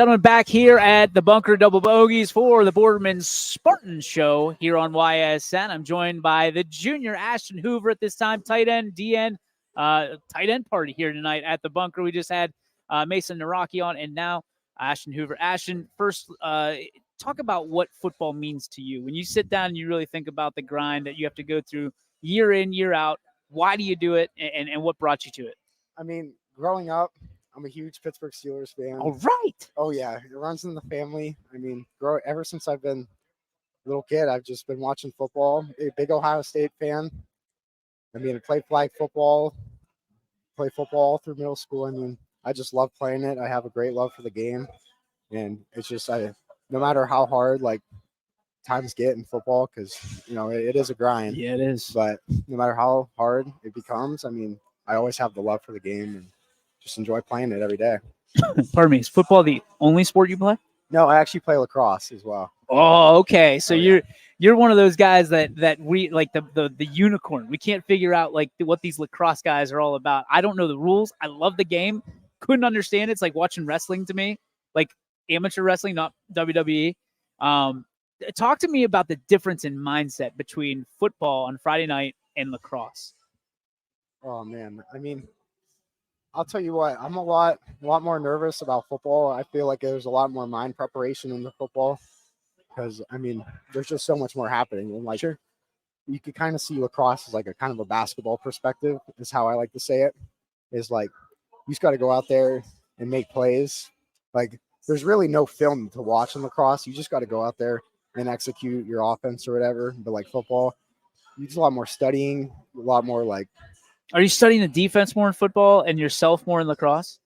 Gentlemen, back here at the Bunker Double Bogeys for the Boardman Spartan Show here on YSN. I'm joined by the junior Ashton Hoover at this time, tight end, DN, tight end party here tonight at the Bunker. We just had Mason Naraki on, and now Ashton Hoover. Ashton, first, talk about what football means to you. When you sit down and you really think about the grind that you have to go through year in, year out, why do you do it, and what brought you to it? I mean, growing up, I'm a huge Pittsburgh Steelers fan. All right. Oh, yeah. It runs in the family. I mean, ever since I've been a little kid, I've just been watching football. A big Ohio State fan. I mean, I played flag football, through middle school. I mean, I just love playing it. I have a great love for the game. And it's just, no matter how hard, times get in football, because, it is a grind. Yeah, it is. But no matter how hard it becomes, I mean, I always have the love for the game and just enjoy playing it every day. Pardon me. Is football the only sport you play? No, I actually play lacrosse as well. Oh, okay. So you're one of those guys that we like the unicorn. We can't figure out what these lacrosse guys are all about. I don't know the rules. I love the game. Couldn't understand it. It's like watching wrestling to me, like amateur wrestling, not WWE. Talk to me about the difference in mindset between football on Friday night and lacrosse. Oh man, I mean, I'll tell you what, I'm a lot more nervous about football. I feel like there's a lot more mind preparation in the football because, I mean, there's just so much more happening. And sure, you could kind of see lacrosse as a kind of a basketball perspective is how I like to say it. Is you just got to go out there and make plays. There's really no film to watch in lacrosse. You just got to go out there and execute your offense or whatever. But football, you do a lot more studying, a lot more Are you studying the defense more in football and yourself more in lacrosse?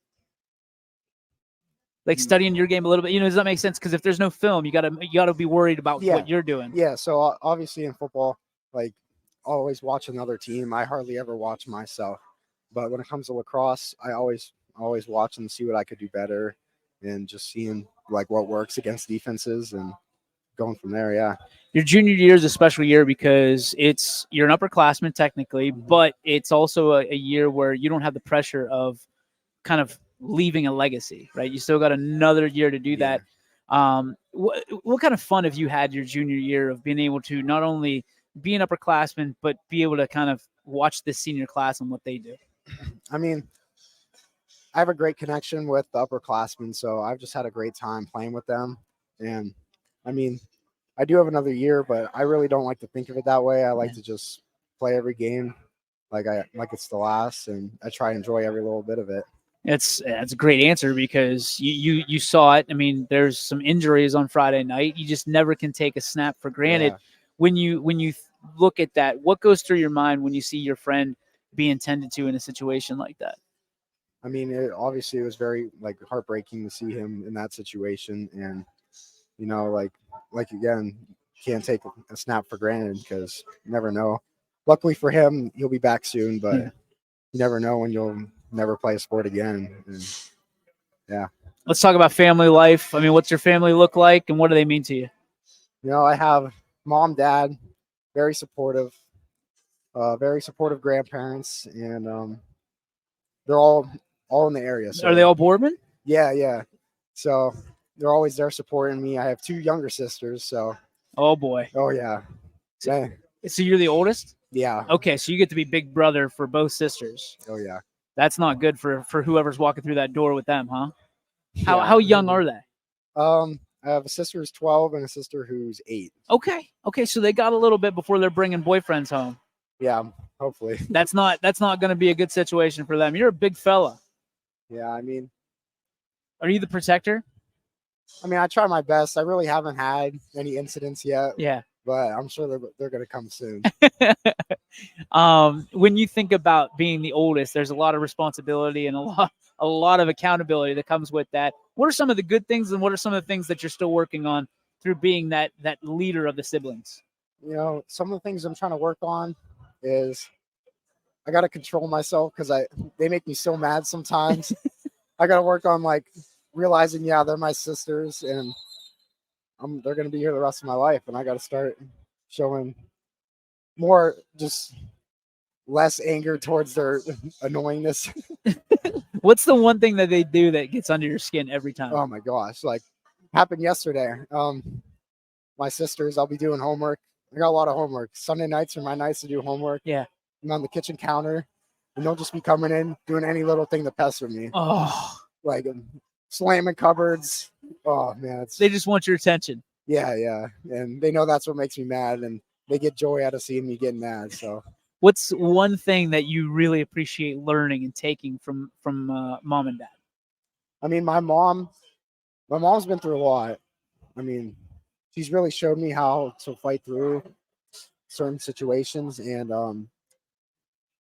Studying your game a little bit, does that make sense? Because if there's no film, you gotta be worried about what you're doing. Yeah. So obviously in football, always watch another team. I hardly ever watch myself, but when it comes to lacrosse, I always watch and see what I could do better, and just seeing what works against defenses and going from there. Yeah. Your junior year is a special year because you're an upperclassman technically, but it's also a year where you don't have the pressure of kind of leaving a legacy, right? You still got another year to do that. What kind of fun have you had your junior year of being able to not only be an upperclassman, but be able to kind of watch this senior class and what they do? I mean, I have a great connection with the upperclassmen, so I've just had a great time playing with them. And I mean, I do have another year, but I really don't like to think of it that way. I like to just play every game like it's the last, and I try to enjoy every little bit of it. That's a great answer because you saw it. I mean, there's some injuries on Friday night. You just never can take a snap for granted. Yeah. When you look at that, what goes through your mind when you see your friend being tended to in a situation like that? I mean, obviously it was very heartbreaking to see him in that situation, and again, can't take a snap for granted because you never know. Luckily for him, he'll be back soon, but you never know when you'll never play a sport again. And, yeah. Let's talk about family life. I mean, what's your family look like, and what do they mean to you? I have mom, dad, very supportive grandparents, and they're all in the area. So. Are they all Boardman? Yeah. So they're always there supporting me. I have 2 younger sisters, so. Oh boy. Oh yeah. So you're the oldest? Yeah. Okay, so you get to be big brother for both sisters. Oh yeah. That's not good for whoever's walking through that door with them, huh? How young are they? I have a sister who's 12 and a sister who's 8. Okay, so they got a little bit before they're bringing boyfriends home. Yeah, hopefully. That's not going to be a good situation for them. You're a big fella. Yeah, I mean. Are you the protector? I mean, I try my best. I really haven't had any incidents yet. Yeah. But I'm sure they're going to come soon. When you think about being the oldest, there's a lot of responsibility and a lot of accountability that comes with that. What are some of the good things, and what are some of the things that you're still working on through being that leader of the siblings? Some of the things I'm trying to work on is I got to control myself because they make me so mad sometimes. I got to work on realizing, they're my sisters, and they're going to be here the rest of my life, and I got to start showing more, just less anger towards their annoyingness. What's the one thing that they do that gets under your skin every time? Oh my gosh, like happened yesterday. My sisters, I'll be doing homework. I got a lot of homework. Sunday nights are my nights to do homework. Yeah. I'm on the kitchen counter, and they'll just be coming in, doing any little thing to pester me. Oh, Like slamming cupboards. Oh man, they just want your attention. Yeah, and they know that's what makes me mad, and they get joy out of seeing me getting mad. So, what's one thing that you really appreciate learning and taking from mom and dad? I mean, my mom's been through a lot. I mean, she's really showed me how to fight through certain situations, and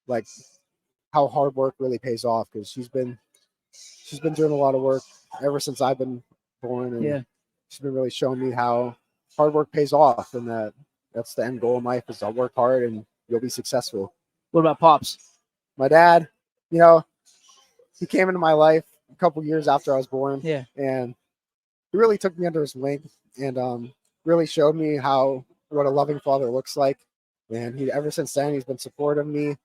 like how hard work really pays off, because she's been doing a lot of work ever since I've been born, and she's been really showing me how hard work pays off, and that's the end goal in life, is to work hard and you'll be successful. What about Pops? My dad, he came into my life a couple years after I was born. Yeah. And he really took me under his wing, and really showed me what a loving father looks like. And ever since then, he's been supportive of me,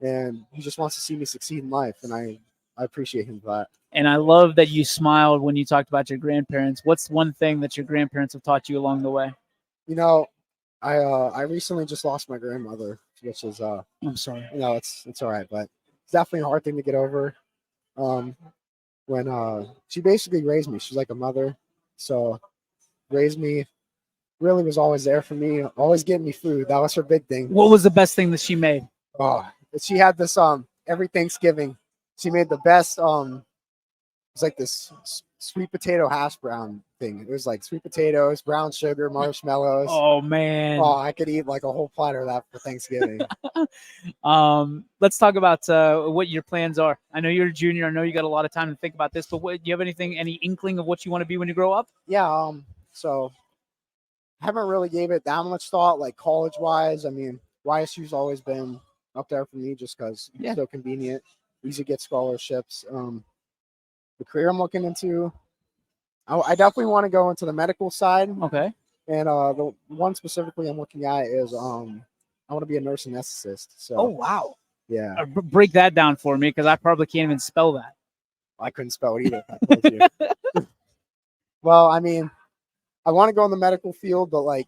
and he just wants to see me succeed in life. And I appreciate him for that. And I love that you smiled when you talked about your grandparents. What's one thing that your grandparents have taught you along the way? I recently just lost my grandmother, which is I'm sorry. It's all right, but it's definitely a hard thing to get over. When she basically raised me, she's like a mother, so raised me, really was always there for me, always getting me food. That was her big thing. What was the best thing that she made? Oh, she had this every Thanksgiving, she made the best it's like this sweet potato hash brown thing. It was like sweet potatoes, brown sugar, marshmallows. Oh man. Oh, I could eat like a whole platter of that for Thanksgiving. Let's talk about what your plans are. I know you're a junior. I know you got a lot of time to think about this, but do you have any inkling of what you want to be when you grow up? Yeah, so I haven't really gave it that much thought, like college wise. I mean, YSU's always been up there for me just because it's so convenient, easy to get scholarships. The career I'm looking into, I definitely want to go into the medical side. Okay. And the one specifically I'm looking at is I want to be a nurse anesthetist. So. Oh wow. Yeah. Break that down for me, because I probably can't even spell that. I couldn't spell it either. I told you. Well, I mean, I want to go in the medical field, but like,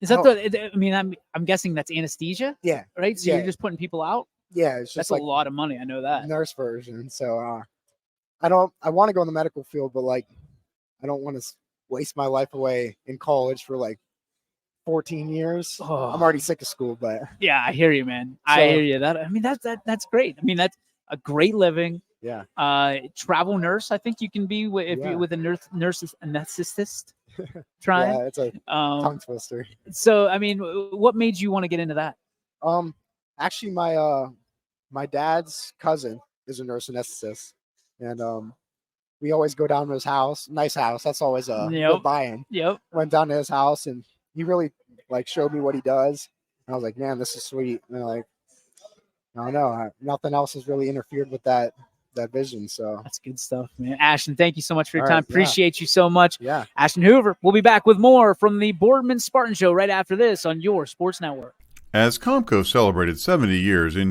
is that I'm guessing that's anesthesia? Yeah. Right. So you're just putting people out. Yeah, it's just that's like a lot of money. I know that. Nurse version. So I want to go in the medical field, but like, I don't want to waste my life away in college for like 14 years. Oh. I'm already sick of school, but yeah, I hear you, man. I hear you. That's great. I mean, that's a great living. Yeah. Travel nurse. I think you can be with a nurse anesthetist. Trying. Yeah, it's a tongue twister. So, I mean, what made you want to get into that? Actually, my dad's cousin is a nurse anesthetist, and we always go down to his house. Nice house. That's always a good buy-in. Yep. Went down to his house, and he really like showed me what he does. And I was like, man, this is sweet. And like, I don't know, nothing else has really interfered with that vision. So that's good stuff, man. Ashton, thank you so much for your time. Right, appreciate you so much. Yeah. Ashton Hoover. We'll be back with more from the Boardman Spartan Show right after this on your Sports Network. As Comco celebrated 70 years in